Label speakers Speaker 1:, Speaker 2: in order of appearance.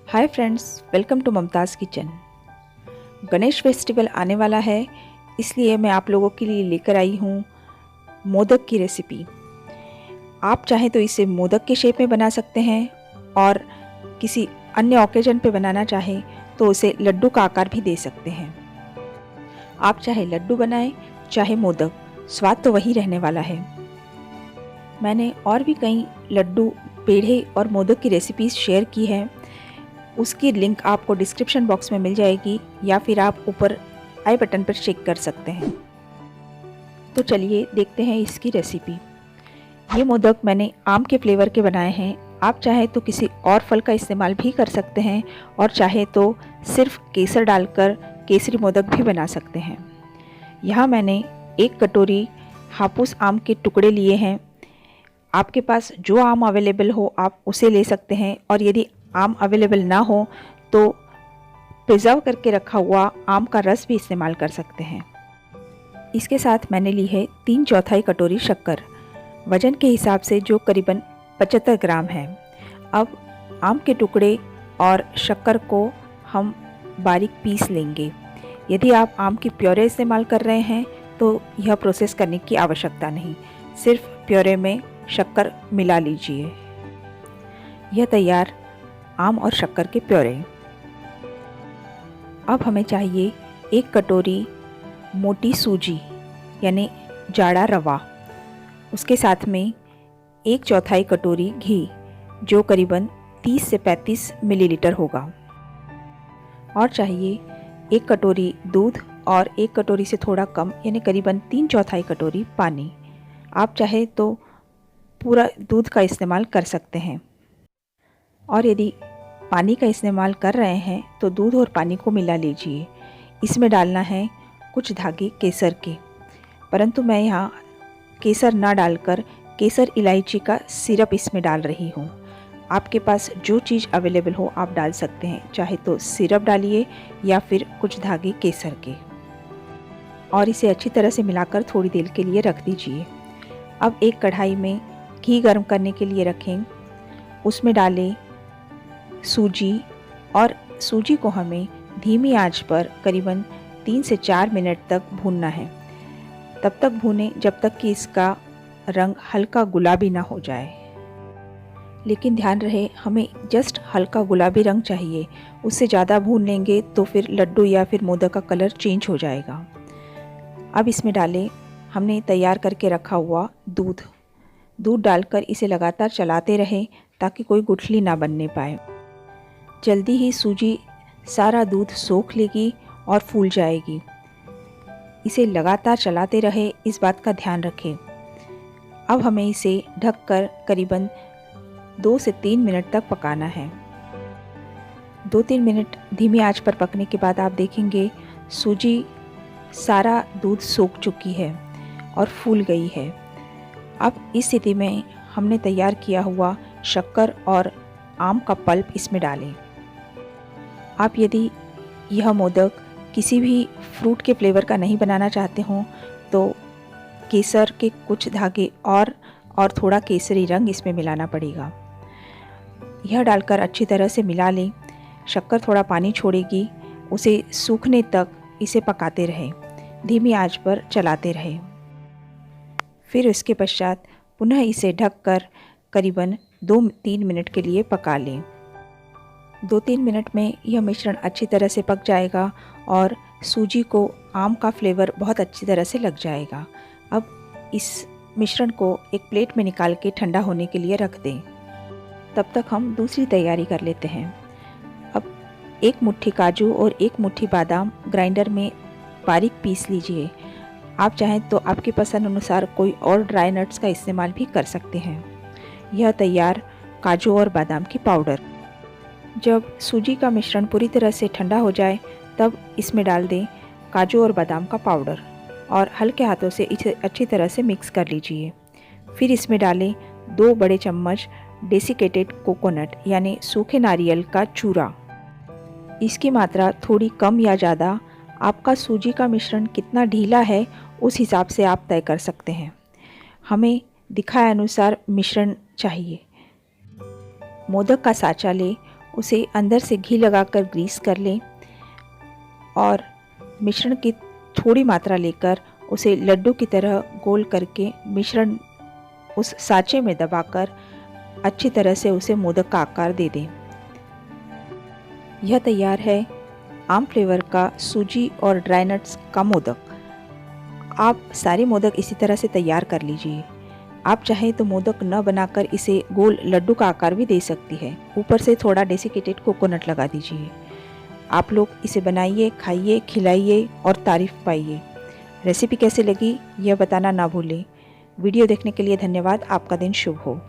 Speaker 1: Hi friends, welcome to Mumtaz kitchen. Ganesh festival आने वाला है, इसलिए मैं आप लोगों के लिए लेकर आई हूँ मोदक की रेसिपी। आप चाहें तो इसे मोदक के शेप में बना सकते हैं और किसी अन्य ओकेजन पे बनाना चाहें तो उसे लड्डू का आकार भी दे सकते हैं। आप चाहे लड्डू बनाएं, चाहे मोदक, स्वाद तो वही रहने वाला है। मैंने और भी कई लड्डू, पेड़े और मोदक की रेसिपीज़ शेयर की हैं। उसकी लिंक आपको डिस्क्रिप्शन बॉक्स में मिल जाएगी या फिर आप ऊपर आई बटन पर चेक कर सकते हैं। तो चलिए देखते हैं इसकी रेसिपी। ये मोदक मैंने आम के फ्लेवर के बनाए हैं। आप चाहे तो किसी और फल का इस्तेमाल भी कर सकते हैं और चाहे तो सिर्फ केसर डालकर केसरी मोदक भी बना सकते हैं। यहाँ मैंने 1 कटोरी हापुस आम के टुकड़े लिए हैं। आपके पास जो आम अवेलेबल हो आप उसे ले सकते हैं, और यदि आम अवेलेबल ना हो तो प्रिजर्व करके रखा हुआ आम का रस भी इस्तेमाल कर सकते हैं। इसके साथ मैंने ली है 3/4 कटोरी शक्कर, वज़न के हिसाब से जो करीबन 75 ग्राम है। अब आम के टुकड़े और शक्कर को हम बारीक पीस लेंगे। यदि आप आम की प्योरे इस्तेमाल कर रहे हैं तो यह प्रोसेस करने की आवश्यकता नहीं, सिर्फ प्योरे में शक्कर मिला लीजिए। यह तैयार आम और शक्कर के प्योरे। अब हमें चाहिए 1 कटोरी मोटी सूजी यानी जाड़ा रवा, उसके साथ में 1/4 कटोरी घी जो करीबन 30 से 35 मिलीलीटर होगा, और चाहिए 1 कटोरी दूध और 1 कटोरी से थोड़ा कम यानी करीबन 3/4 कटोरी पानी। आप चाहे तो पूरा दूध का इस्तेमाल कर सकते हैं, और यदि पानी का इस्तेमाल कर रहे हैं तो दूध और पानी को मिला लीजिए। इसमें डालना है कुछ धागे केसर के, परंतु मैं यहाँ केसर ना डालकर केसर इलायची का सिरप इसमें डाल रही हूँ। आपके पास जो चीज़ अवेलेबल हो आप डाल सकते हैं, चाहे तो सिरप डालिए या फिर कुछ धागे केसर के, और इसे अच्छी तरह से मिलाकर थोड़ी देर के लिए रख दीजिए। अब एक कढ़ाई में घी गर्म करने के लिए रखें, उसमें डालें सूजी, और सूजी को हमें धीमी आंच पर करीबन 3 से 4 मिनट तक भूनना है। तब तक भूनें जब तक कि इसका रंग हल्का गुलाबी ना हो जाए, लेकिन ध्यान रहे हमें जस्ट हल्का गुलाबी रंग चाहिए। उससे ज़्यादा भून लेंगे तो फिर लड्डू या फिर मोदक का कलर चेंज हो जाएगा। अब इसमें डालें हमने तैयार करके रखा हुआ दूध। दूध डालकर इसे लगातार चलाते रहें ताकि कोई गुठली ना बनने पाए। जल्दी ही सूजी सारा दूध सोख लेगी और फूल जाएगी। इसे लगातार चलाते रहे, इस बात का ध्यान रखें। अब हमें इसे ढककर करीबन 2 से 3 मिनट तक पकाना है। 2-3 मिनट धीमी आंच पर पकने के बाद आप देखेंगे सूजी सारा दूध सोख चुकी है और फूल गई है। अब इस स्थिति में हमने तैयार किया हुआ शक्कर और आम का पल्प इसमें डालें। आप यदि यह मोदक किसी भी फ्रूट के फ्लेवर का नहीं बनाना चाहते हों तो केसर के कुछ धागे और थोड़ा केसरी रंग इसमें मिलाना पड़ेगा। यह डालकर अच्छी तरह से मिला लें। शक्कर थोड़ा पानी छोड़ेगी, उसे सूखने तक इसे पकाते रहें, धीमी आंच पर चलाते रहें। फिर इसके पश्चात पुनः इसे ढककर करीबन 2-3 मिनट के लिए पका लें। 2-3 मिनट में यह मिश्रण अच्छी तरह से पक जाएगा और सूजी को आम का फ्लेवर बहुत अच्छी तरह से लग जाएगा। अब इस मिश्रण को एक प्लेट में निकाल के ठंडा होने के लिए रख दें। तब तक हम दूसरी तैयारी कर लेते हैं। अब 1 मुट्ठी काजू और 1 मुट्ठी बादाम ग्राइंडर में बारीक पीस लीजिए। आप चाहें तो आपकी पसंद अनुसार कोई और ड्राई नट्स का इस्तेमाल भी कर सकते हैं। यह तैयार काजू और बादाम की पाउडर। जब सूजी का मिश्रण पूरी तरह से ठंडा हो जाए तब इसमें डाल दें काजू और बादाम का पाउडर और हल्के हाथों से इसे अच्छी तरह से मिक्स कर लीजिए। फिर इसमें डालें 2 बड़े चम्मच डेसिकेटेड कोकोनट यानी सूखे नारियल का चूरा। इसकी मात्रा थोड़ी कम या ज़्यादा आपका सूजी का मिश्रण कितना ढीला है उस हिसाब से आप तय कर सकते हैं। हमें दिखाए अनुसार मिश्रण चाहिए। मोदक का साँचा लें उसे अंदर से घी लगाकर ग्रीस कर लें और मिश्रण की थोड़ी मात्रा लेकर उसे लड्डू की तरह गोल करके मिश्रण उस साँचे में दबाकर अच्छी तरह से उसे मोदक का आकार दे दें। यह तैयार है आम फ्लेवर का सूजी और ड्राई नट्स का मोदक। आप सारे मोदक इसी तरह से तैयार कर लीजिए। आप चाहें तो मोदक न बनाकर इसे गोल लड्डू का आकार भी दे सकती है। ऊपर से थोड़ा डेसिकेटेड कोकोनट लगा दीजिए। आप लोग इसे बनाइए, खाइए, खिलाइए और तारीफ़ पाइए। रेसिपी कैसे लगी यह बताना ना भूलें। वीडियो देखने के लिए धन्यवाद। आपका दिन शुभ हो।